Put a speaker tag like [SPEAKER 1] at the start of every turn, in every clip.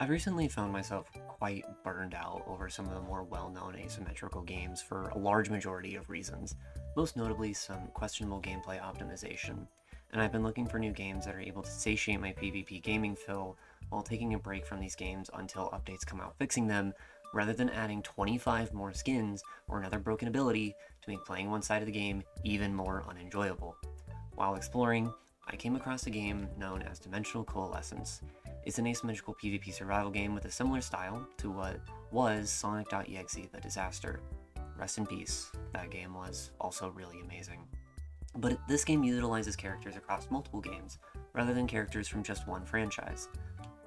[SPEAKER 1] I've recently found myself quite burned out over some of the more well-known asymmetrical games for a large majority of reasons, most notably some questionable gameplay optimization, and I've been looking for new games that are able to satiate my PvP gaming fill while taking a break from these games until updates come out fixing them, rather than adding 25 more skins or another broken ability to make playing one side of the game even more unenjoyable. While exploring, I came across a game known as Dimensional Coalescence. It's an asymmetrical PvP survival game with a similar style to what was Sonic.exe The Disaster. Rest in peace, that game was also really amazing. But this game utilizes characters across multiple games, rather than characters from just one franchise.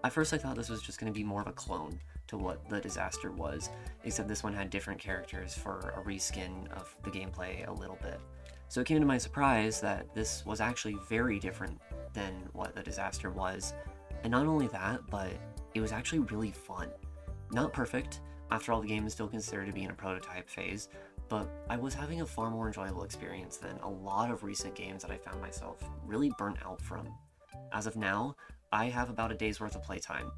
[SPEAKER 1] At first I thought this was just going to be more of a clone to what The Disaster was, except this one had different characters for a reskin of the gameplay a little bit. So it came to my surprise that this was actually very different than what The Disaster was, and not only that, but it was actually really fun. Not perfect, after all the game is still considered to be in a prototype phase, but I was having a far more enjoyable experience than a lot of recent games that I found myself really burnt out from. As of now, I have about a day's worth of playtime.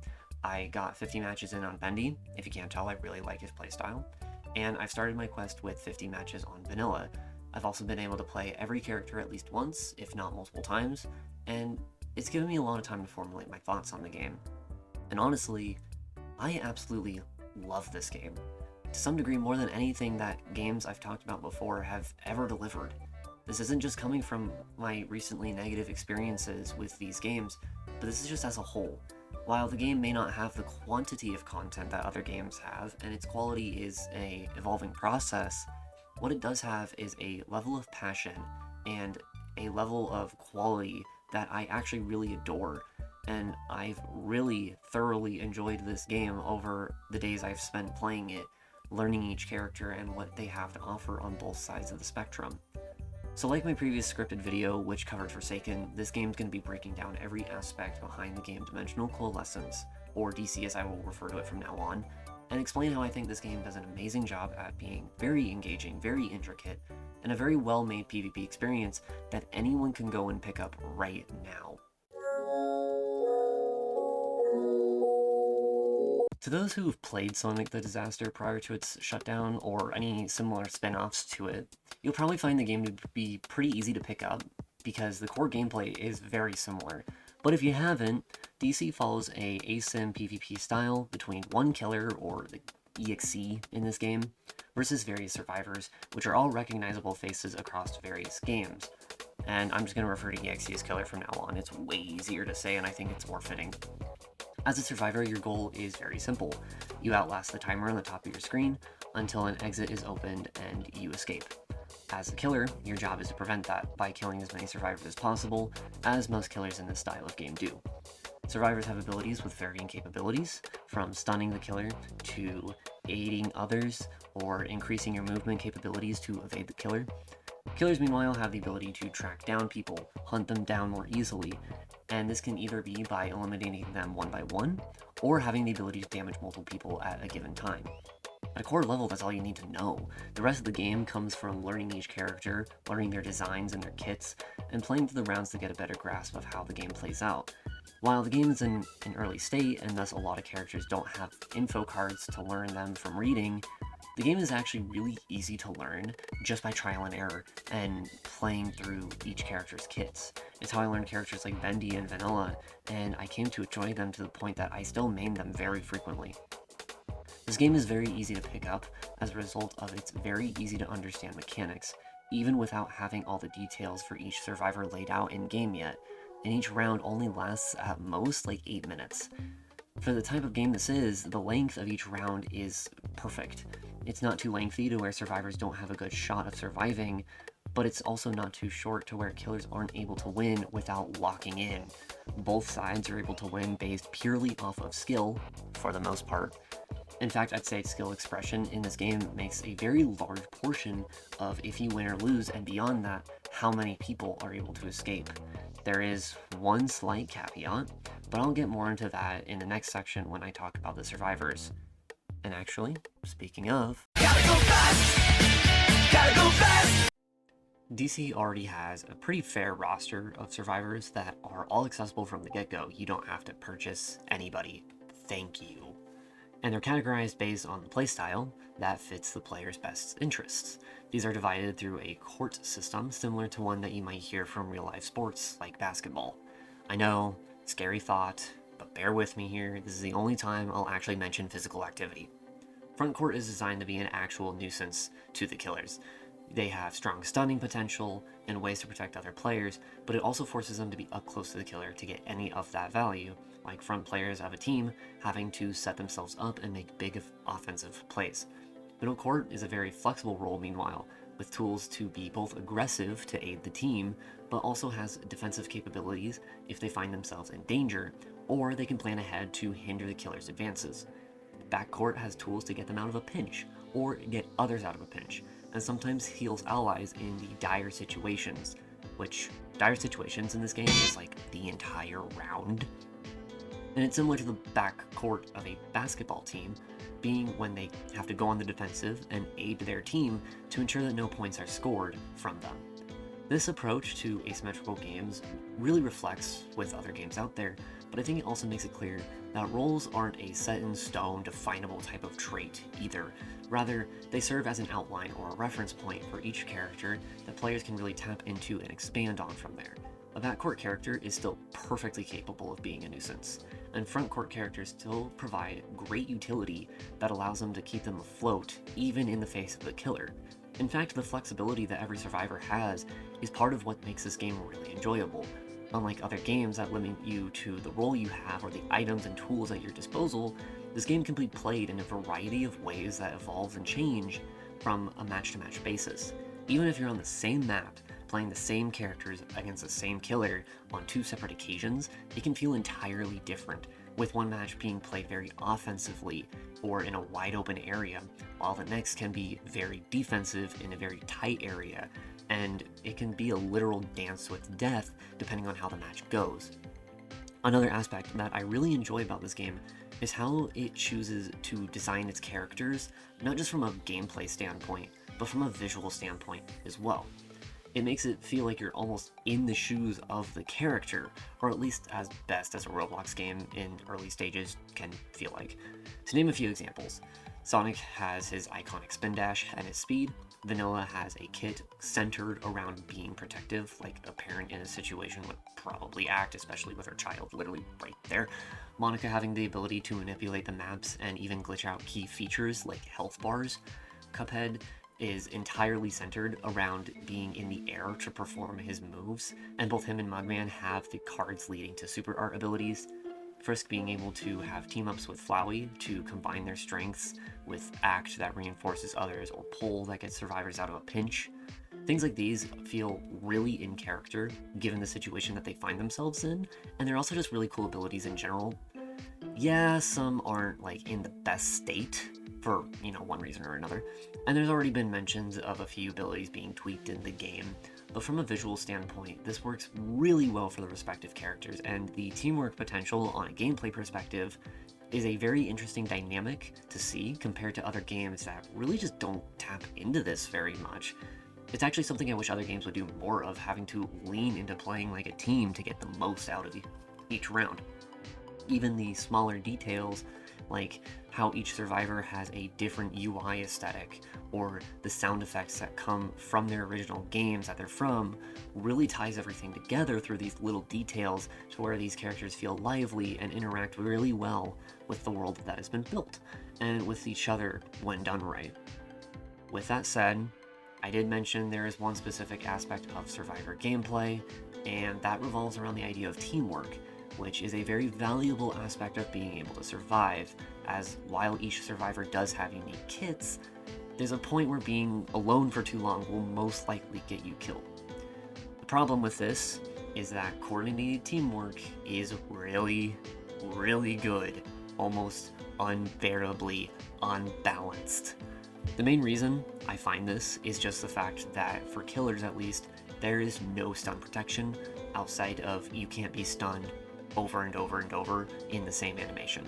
[SPEAKER 1] I got 50 matches in on Bendy. If you can't tell, I really like his playstyle. And I've started my quest with 50 matches on Vanilla. I've also been able to play every character at least once, if not multiple times, and it's given me a lot of time to formulate my thoughts on the game. And honestly, I absolutely love this game. To some degree, more than anything that games I've talked about before have ever delivered. This isn't just coming from my recently negative experiences with these games, but this is just as a whole. While the game may not have the quantity of content that other games have, and its quality is an evolving process, what it does have is a level of passion and a level of quality that I actually really adore, and I've really thoroughly enjoyed this game over the days I've spent playing it, learning each character and what they have to offer on both sides of the spectrum. So like my previous scripted video, which covered Forsaken, this game's going to be breaking down every aspect behind the game Dimensional Coalescence, or DC as I will refer to it from now on, and explain how I think this game does an amazing job at being very engaging, very intricate, and a very well-made PvP experience that anyone can go and pick up right now. To those who have played Sonic the Disaster prior to its shutdown, or any similar spin-offs to it, you'll probably find the game to be pretty easy to pick up, because the core gameplay is very similar. But if you haven't, DC follows a asym PvP style between one killer, or the EXE in this game, versus various survivors, which are all recognizable faces across various games. And I'm just going to refer to EXE as killer from now on. It's way easier to say, and I think it's more fitting. As a survivor, your goal is very simple. You outlast the timer on the top of your screen until an exit is opened and you escape. As a killer, your job is to prevent that by killing as many survivors as possible, as most killers in this style of game do. Survivors have abilities with varying capabilities, from stunning the killer to aiding others, or increasing your movement capabilities to evade the killer. Killers, meanwhile, have the ability to track down people, hunt them down more easily, and this can either be by eliminating them one by one, or having the ability to damage multiple people at a given time. At a core level, that's all you need to know. The rest of the game comes from learning each character, learning their designs and their kits, and playing through the rounds to get a better grasp of how the game plays out. While the game is in an early state, and thus a lot of characters don't have info cards to learn them from reading, the game is actually really easy to learn just by trial and error and playing through each character's kits. It's how I learned characters like Bendy and Vanilla, and I came to enjoy them to the point that I still main them very frequently. This game is very easy to pick up as a result of its very easy to understand mechanics, even without having all the details for each survivor laid out in-game yet, and each round only lasts at most like 8 minutes. For the type of game this is, the length of each round is perfect. It's not too lengthy to where survivors don't have a good shot of surviving, but it's also not too short to where killers aren't able to win without locking in. Both sides are able to win based purely off of skill, for the most part. In fact, I'd say skill expression in this game makes a very large portion of if you win or lose, and beyond that, how many people are able to escape. There is one slight caveat, but I'll get more into that in the next section when I talk about the survivors. And actually, speaking of, gotta go fast! Gotta go fast! DC already has a pretty fair roster of survivors that are all accessible from the get-go. You don't have to purchase anybody thank you. And they're categorized based on the playstyle that fits the player's best interests. These are divided through a court system similar to one that you might hear from real-life sports like basketball. I know, scary thought, but bear with me here, this is the only time I'll actually mention physical activity. Front court is designed to be an actual nuisance to the killers. They have strong stunning potential and ways to protect other players, but it also forces them to be up close to the killer to get any of that value, like front players of a team having to set themselves up and make big offensive plays. Middle court is a very flexible role, meanwhile, with tools to be both aggressive to aid the team, but also has defensive capabilities if they find themselves in danger, or they can plan ahead to hinder the killer's advances. Backcourt has tools to get them out of a pinch, or get others out of a pinch, and sometimes heals allies in the dire situations, which dire situations in this game is like the entire round. And it's similar to the backcourt of a basketball team, being when they have to go on the defensive and aid their team to ensure that no points are scored from them. This approach to asymmetrical games really reflects with other games out there, but I think it also makes it clear that roles aren't a set-in-stone, definable type of trait either. Rather, they serve as an outline or a reference point for each character that players can really tap into and expand on from there. A backcourt character is still perfectly capable of being a nuisance, and frontcourt characters still provide great utility that allows them to keep them afloat, even in the face of the killer. In fact, the flexibility that every survivor has is part of what makes this game really enjoyable. Unlike other games that limit you to the role you have or the items and tools at your disposal, this game can be played in a variety of ways that evolve and change from a match-to-match basis. Even if you're on the same map, playing the same characters against the same killer on two separate occasions, it can feel entirely different, with one match being played very offensively or in a wide open area, while the next can be very defensive in a very tight area, and it can be a literal dance with death depending on how the match goes. Another aspect that I really enjoy about this game is how it chooses to design its characters, not just from a gameplay standpoint, but from a visual standpoint as well. It makes it feel like you're almost in the shoes of the character, or at least as best as a Roblox game in early stages can feel like. To name a few examples, Sonic has his iconic spin dash and his speed, Vanilla has a kit centered around being protective, like a parent in a situation would probably act, especially with her child literally right there. Monica having the ability to manipulate the maps and even glitch out key features like health bars. Cuphead is entirely centered around being in the air to perform his moves, and both him and Mugman have the cards leading to super art abilities. Frisk being able to have team-ups with Flowey to combine their strengths with Act that reinforces others, or Pull that gets survivors out of a pinch. Things like these feel really in character, given the situation that they find themselves in, and they're also just really cool abilities in general. Yeah, some aren't like in the best state for, one reason or another, and there's already been mentions of a few abilities being tweaked in the game, but from a visual standpoint, this works really well for the respective characters, and the teamwork potential on a gameplay perspective is a very interesting dynamic to see compared to other games that really just don't tap into this very much. It's actually something I wish other games would do more of, having to lean into playing like a team to get the most out of each round. Even the smaller details, like how each survivor has a different UI aesthetic, or the sound effects that come from their original games that they're from, really ties everything together through these little details to where these characters feel lively and interact really well with the world that has been built, and with each other when done right. With that said, I did mention there is one specific aspect of Survivor gameplay, and that revolves around the idea of teamwork, which is a very valuable aspect of being able to survive, as while each survivor does have unique kits, there's a point where being alone for too long will most likely get you killed. The problem with this is that coordinated teamwork is really, really good, almost unbearably unbalanced. The main reason I find this is just the fact that, for killers at least, there is no stun protection outside of you can't be stunned over and over and over in the same animation.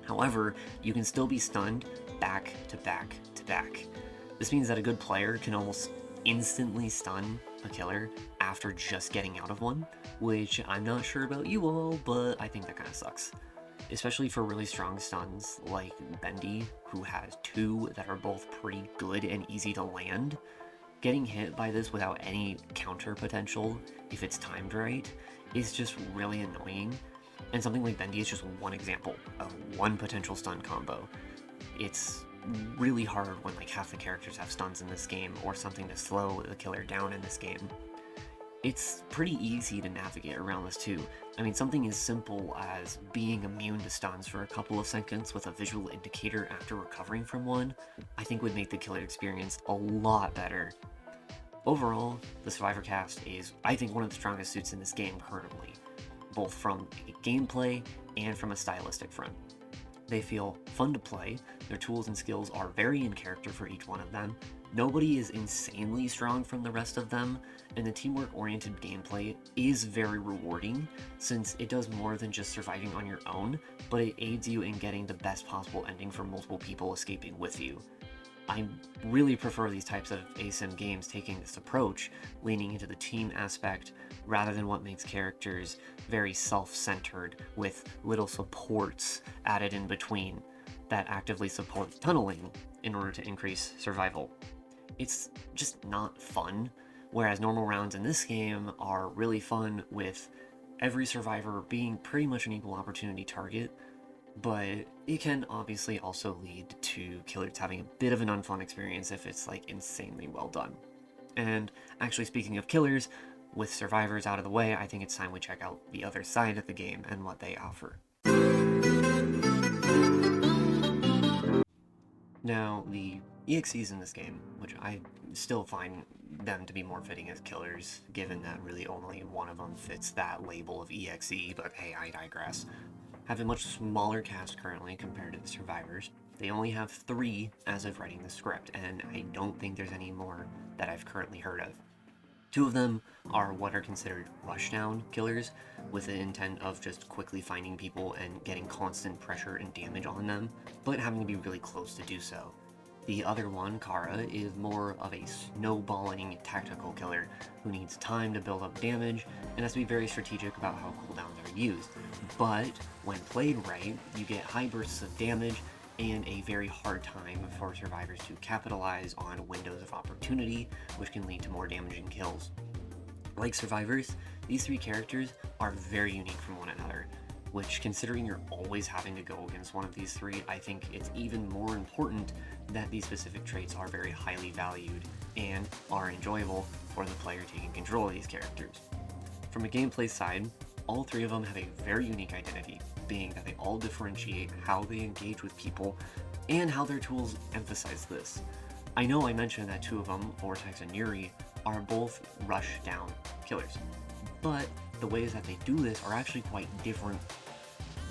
[SPEAKER 1] However, you can still be stunned back to back to back. This means that a good player can almost instantly stun a killer after just getting out of one, which I'm not sure about you all, but I think that kind of sucks. especially for really strong stuns like Bendy, who has 2 that are both pretty good and easy to land. Getting hit by this without any counter potential, if it's timed right, is just really annoying. And something like Bendy is just one example of one potential stun combo. It's really hard when like half the characters have stuns in this game, or something to slow the killer down in this game. It's pretty easy to navigate around this too. I mean, something as simple as being immune to stuns for a couple of seconds with a visual indicator after recovering from one, I think would make the killer experience a lot better. Overall, the Survivor cast is, I think, one of the strongest suits in this game currently, both from a gameplay and from a stylistic front. They feel fun to play, their tools and skills are very in character for each one of them, nobody is insanely strong from the rest of them, and the teamwork-oriented gameplay is very rewarding, since it does more than just surviving on your own, but it aids you in getting the best possible ending for multiple people escaping with you. I really prefer these types of asym games taking this approach, leaning into the team aspect, rather than what makes characters very self-centered with little supports added in between that actively support tunneling in order to increase survival. It's just not fun, whereas normal rounds in this game are really fun with every survivor being pretty much an equal opportunity target, but it can obviously also lead to killers having a bit of an unfun experience if it's like insanely well done. And actually, speaking of killers, with survivors out of the way, I think it's time we check out the other side of the game and what they offer. Now, the EXEs in this game, which I still find them to be more fitting as killers, given that really only one of them fits that label of EXE, but hey, I digress, have a much smaller cast currently compared to the survivors. They only have 3 as of writing the script, and I don't think there's any more that I've currently heard of. 2 of them are what are considered rushdown killers, with the intent of just quickly finding people and getting constant pressure and damage on them, but having to be really close to do so. The other one, Kara, is more of a snowballing tactical killer who needs time to build up damage and has to be very strategic about how cooldowns are used. But when played right, you get high bursts of damage and a very hard time for survivors to capitalize on windows of opportunity, which can lead to more damage and kills. Like survivors, these 3 characters are very unique from one another, which, considering you're always having to go against one of these 3, I think it's even more important that these specific traits are very highly valued and are enjoyable for the player taking control of these characters. From a gameplay side, all 3 of them have a very unique identity, being that they all differentiate how they engage with people and how their tools emphasize this. I know I mentioned that 2 of them, Vortex and Yuri, are both rush-down killers, but the ways that they do this are actually quite different.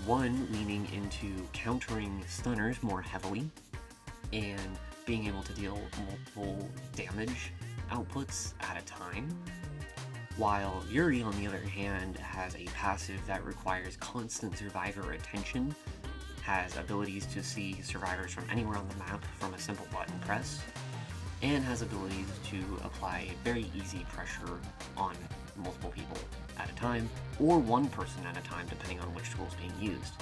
[SPEAKER 1] One leaning into countering stunners more heavily and being able to deal multiple damage outputs at a time, while Yuri, on the other hand, has a passive that requires constant survivor attention, has abilities to see survivors from anywhere on the map from a simple button press, and has abilities to apply very easy pressure on multiple people at a time, or one person at a time depending on which tool is being used.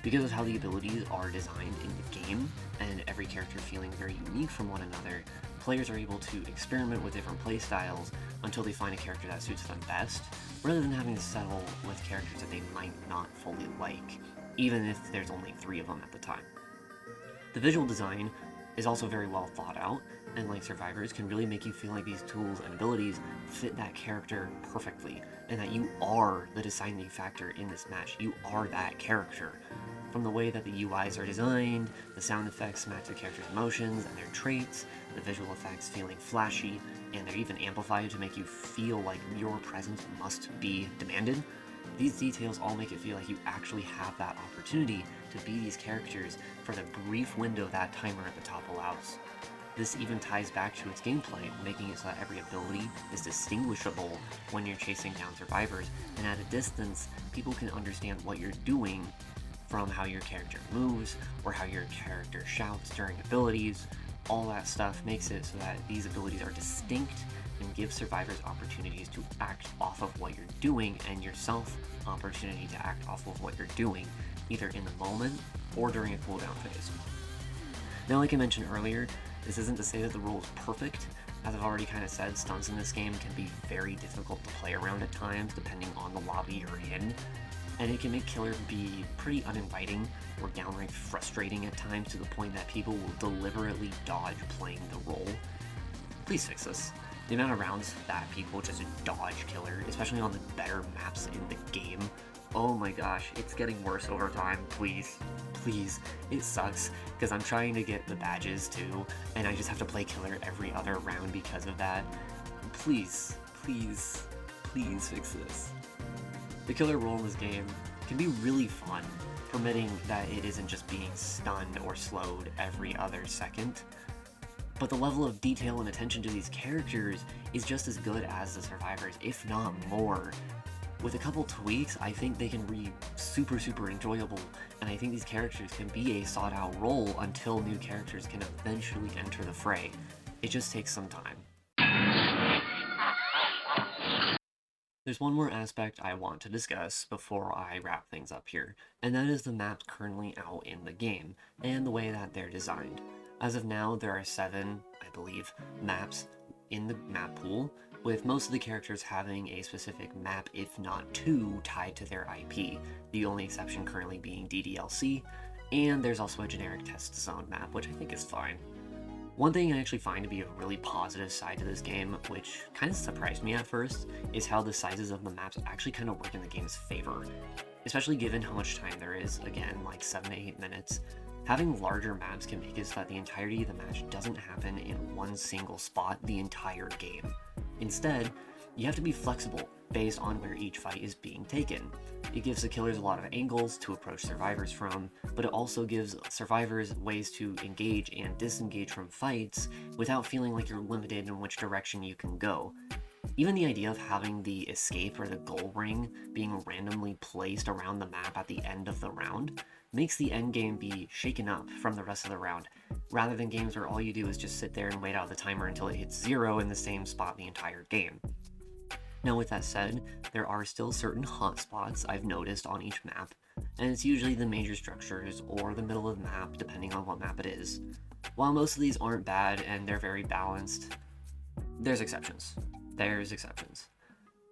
[SPEAKER 1] Because of how the abilities are designed in the game, and every character feeling very unique from one another, players are able to experiment with different playstyles until they find a character that suits them best, rather than having to settle with characters that they might not fully like, even if there's only 3 of them at the time. The visual design is also very well thought out, and like survivors, can really make you feel like these tools and abilities fit that character perfectly, and that you are the deciding factor in this match. You are that character. From the way that the UIs are designed, the sound effects match the character's emotions and their traits, the visual effects feeling flashy, and they're even amplified to make you feel like your presence must be demanded. These details all make it feel like you actually have that opportunity to be these characters for the brief window that timer at the top allows. This even ties back to its gameplay, making it so that every ability is distinguishable when you're chasing down survivors, and at a distance, people can understand what you're doing from how your character moves, or how your character shouts during abilities. All that stuff makes it so that these abilities are distinct and give survivors opportunities to act off of what you're doing, and yourself opportunity to act off of what you're doing, either in the moment or during a cooldown phase. Now, like I mentioned earlier, this isn't to say that the rule is perfect. As I've already kind of said, stunts in this game can be very difficult to play around at times depending on the lobby you're in, and it can make killer be pretty uninviting or downright frustrating at times to the point that people will deliberately dodge playing the role. Please fix this. The amount of rounds that people just dodge killer, especially on the better maps in the game, oh my gosh, it's getting worse over time. Please, please. It sucks because I'm trying to get the badges too, and I just have to play killer every other round because of that. Please, please, please fix this. The killer role in this game can be really fun, permitting that it isn't just being stunned or slowed every other second. But the level of detail and attention to these characters is just as good as the survivors, if not more. With a couple tweaks, I think they can be super enjoyable, and I think these characters can be a sought out role until new characters can eventually enter the fray. It just takes some time. There's one more aspect I want to discuss before I wrap things up here, and that is the maps currently out in the game, and the way that they're designed. As of now, there are 7, I believe, maps in the map pool, with most of the characters having a specific map, if not 2, tied to their IP, the only exception currently being DDLC, and there's also a generic test zone map, which I think is fine. One thing I actually find to be a really positive side to this game, which kind of surprised me at first, is how the sizes of the maps actually kind of work in the game's favor. Especially given how much time there is, again, like 7 to 8 minutes, having larger maps can make it so that the entirety of the match doesn't happen in one single spot the entire game. Instead, you have to be flexible based on where each fight is being taken. It gives the killers a lot of angles to approach survivors from, but it also gives survivors ways to engage and disengage from fights without feeling like you're limited in which direction you can go. Even the idea of having the escape or the goal ring being randomly placed around the map at the end of the round makes the endgame be shaken up from the rest of the round, rather than games where all you do is just sit there and wait out the timer until it hits 0 in the same spot the entire game. Now, with that said, there are still certain hotspots I've noticed on each map, and it's usually the major structures or the middle of the map, depending on what map it is. While most of these aren't bad and they're very balanced, there's exceptions. There's exceptions.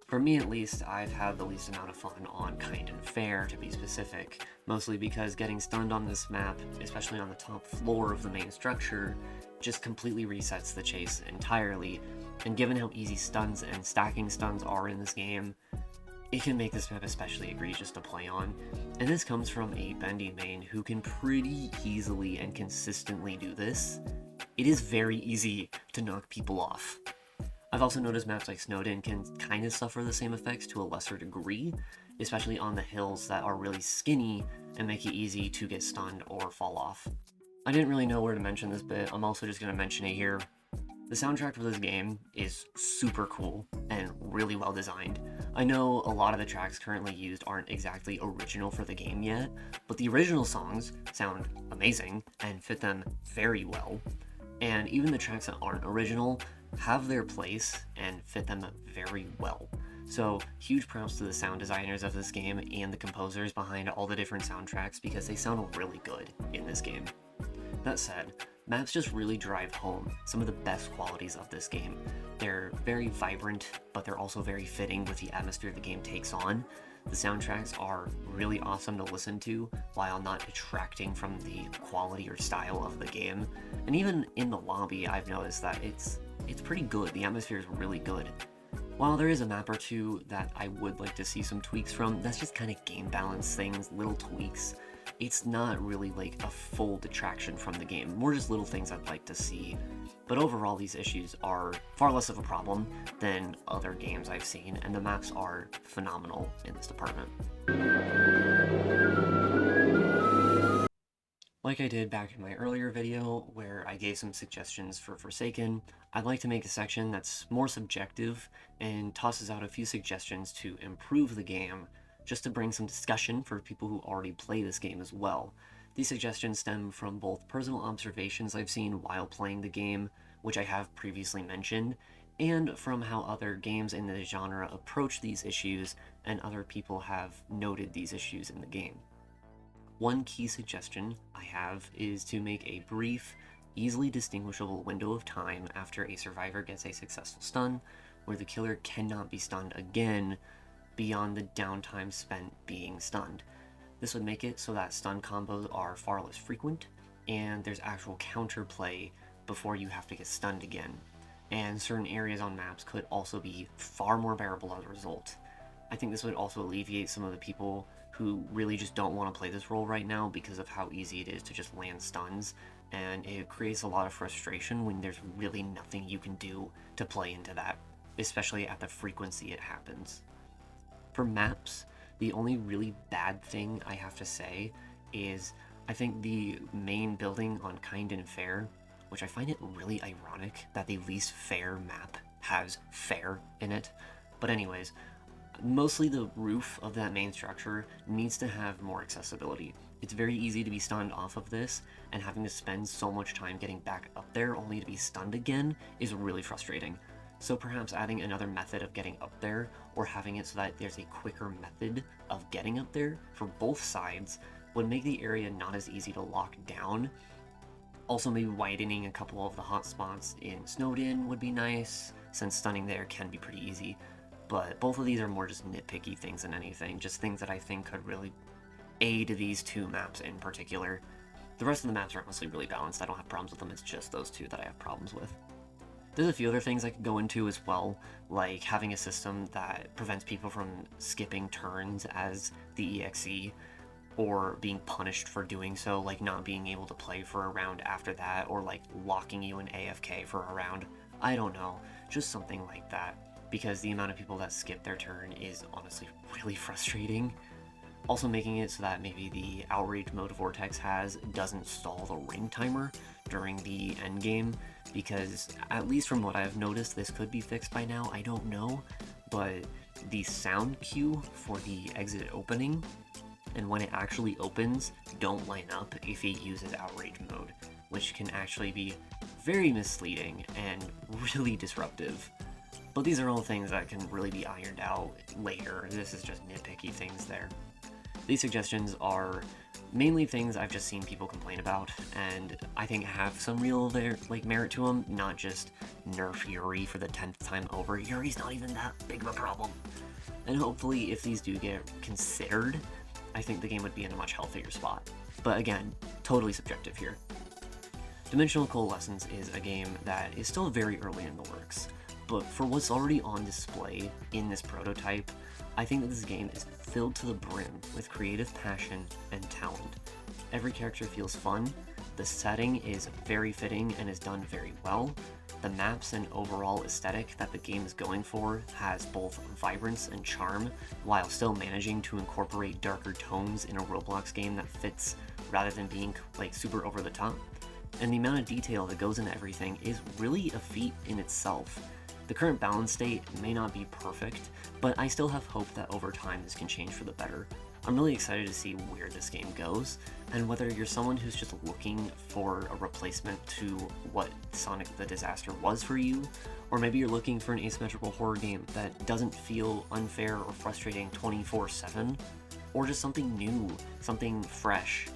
[SPEAKER 1] For me at least, I've had the least amount of fun on Kind and Fair, to be specific, mostly because getting stunned on this map, especially on the top floor of the main structure, just completely resets the chase entirely, and given how easy stuns and stacking stuns are in this game, it can make this map especially egregious to play on, and this comes from a bendy main who can pretty easily and consistently do this. It is very easy to knock people off. I've also noticed maps like Snowden can kind of suffer the same effects to a lesser degree, especially on the hills that are really skinny and make it easy to get stunned or fall off. I didn't really know where to mention this bit, I'm also just going to mention it here. The soundtrack for this game is super cool and really well designed. I know a lot of the tracks currently used aren't exactly original for the game yet, but the original songs sound amazing and fit them very well. And even the tracks that aren't original have their place and fit them very well. So huge props to the sound designers of this game and the composers behind all the different soundtracks because they sound really good in this game. That said, maps just really drive home some of the best qualities of this game. They're very vibrant, but they're also very fitting with the atmosphere the game takes on. The soundtracks are really awesome to listen to while not detracting from the quality or style of the game. And even in the lobby, I've noticed that it's pretty good. The atmosphere is really good. While there is a map or two that I would like to see some tweaks from, that's just kind of game balance things, little tweaks. It's not really like a full detraction from the game, more just little things I'd like to see. But overall, these issues are far less of a problem than other games I've seen, and the maps are phenomenal in this department. Like I did back in my earlier video, where I gave some suggestions for Forsaken, I'd like to make a section that's more subjective and tosses out a few suggestions to improve the game, just to bring some discussion for people who already play this game as well. These suggestions stem from both personal observations I've seen while playing the game, which I have previously mentioned, and from how other games in the genre approach these issues and other people have noted these issues in the game. One key suggestion I have is to make a brief, easily distinguishable window of time after a survivor gets a successful stun, where the killer cannot be stunned again beyond the downtime spent being stunned. This would make it so that stun combos are far less frequent, and there's actual counterplay before you have to get stunned again. And certain areas on maps could also be far more bearable as a result. I think this would also alleviate some of the people who really just don't want to play this role right now because of how easy it is to just land stuns, and it creates a lot of frustration when there's really nothing you can do to play into that, especially at the frequency it happens. For maps, the only really bad thing I have to say is I think the main building on Kind and Fair, which I find it really ironic that the least fair map has fair in it, but anyways, mostly the roof of that main structure needs to have more accessibility. It's very easy to be stunned off of this, and having to spend so much time getting back up there only to be stunned again is really frustrating. So perhaps adding another method of getting up there, or having it so that there's a quicker method of getting up there for both sides, would make the area not as easy to lock down. Also, maybe widening a couple of the hotspots in Snowden would be nice, since stunning there can be pretty easy. But both of these are more just nitpicky things than anything, just things that I think could really aid these two maps in particular. The rest of the maps are honestly really balanced. I don't have problems with them, it's just those two that I have problems with. There's a few other things I could go into as well, like having a system that prevents people from skipping turns as the EXE, or being punished for doing so, like not being able to play for a round after that, or like locking you in AFK for a round. I don't know, just something like that, because the amount of people that skip their turn is honestly really frustrating. Also making it so that maybe the outrage mode Vortex has doesn't stall the ring timer during the end game, because at least from what I've noticed, this could be fixed by now, I don't know, but the sound cue for the exit opening and when it actually opens don't line up if it uses outrage mode, which can actually be very misleading and really disruptive. But these are all things that can really be ironed out later. This is just nitpicky things there. These suggestions are mainly things I've just seen people complain about, and I think have some real merit to them, not just nerf Yuri for the 10th time over. Yuri's not even that big of a problem. And hopefully if these do get considered, I think the game would be in a much healthier spot. But again, totally subjective here. Dimensional Coalescence is a game that is still very early in the works, but for what's already on display in this prototype, I think that this game is filled to the brim with creative passion and talent. Every character feels fun, the setting is very fitting and is done very well, the maps and overall aesthetic that the game is going for has both vibrance and charm, while still managing to incorporate darker tones in a Roblox game that fits rather than being like super over the top. And the amount of detail that goes into everything is really a feat in itself. The current balance state may not be perfect, but I still have hope that over time this can change for the better. I'm really excited to see where this game goes, and whether you're someone who's just looking for a replacement to what Sonic the Disaster was for you, or maybe you're looking for an asymmetrical horror game that doesn't feel unfair or frustrating 24/7, or just something new, something fresh,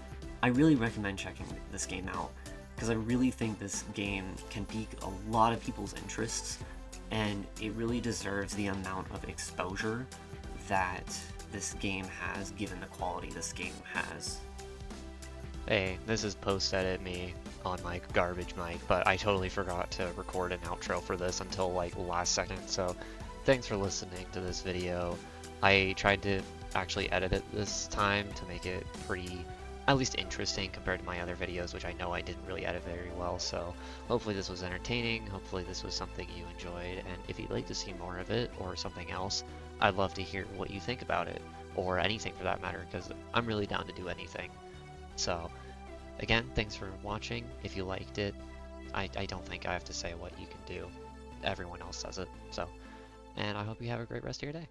[SPEAKER 1] I really recommend checking this game out, because I really think this game can pique a lot of people's interests, and it really deserves the amount of exposure that this game has, given the quality this game has.
[SPEAKER 2] Hey, this is post-edit me on my garbage mic, but I totally forgot to record an outro for this until like last second, so thanks for listening to this video. I tried to actually edit it this time to make it pretty, at least interesting compared to my other videos, which I know I didn't really edit very well, so hopefully this was entertaining, hopefully this was something you enjoyed, and if you'd like to see more of it or something else, I'd love to hear what you think about it, or anything for that matter, because I'm really down to do anything. So, again, thanks for watching. If you liked it, I don't think I have to say what you can do. Everyone else says it, so. And I hope you have a great rest of your day.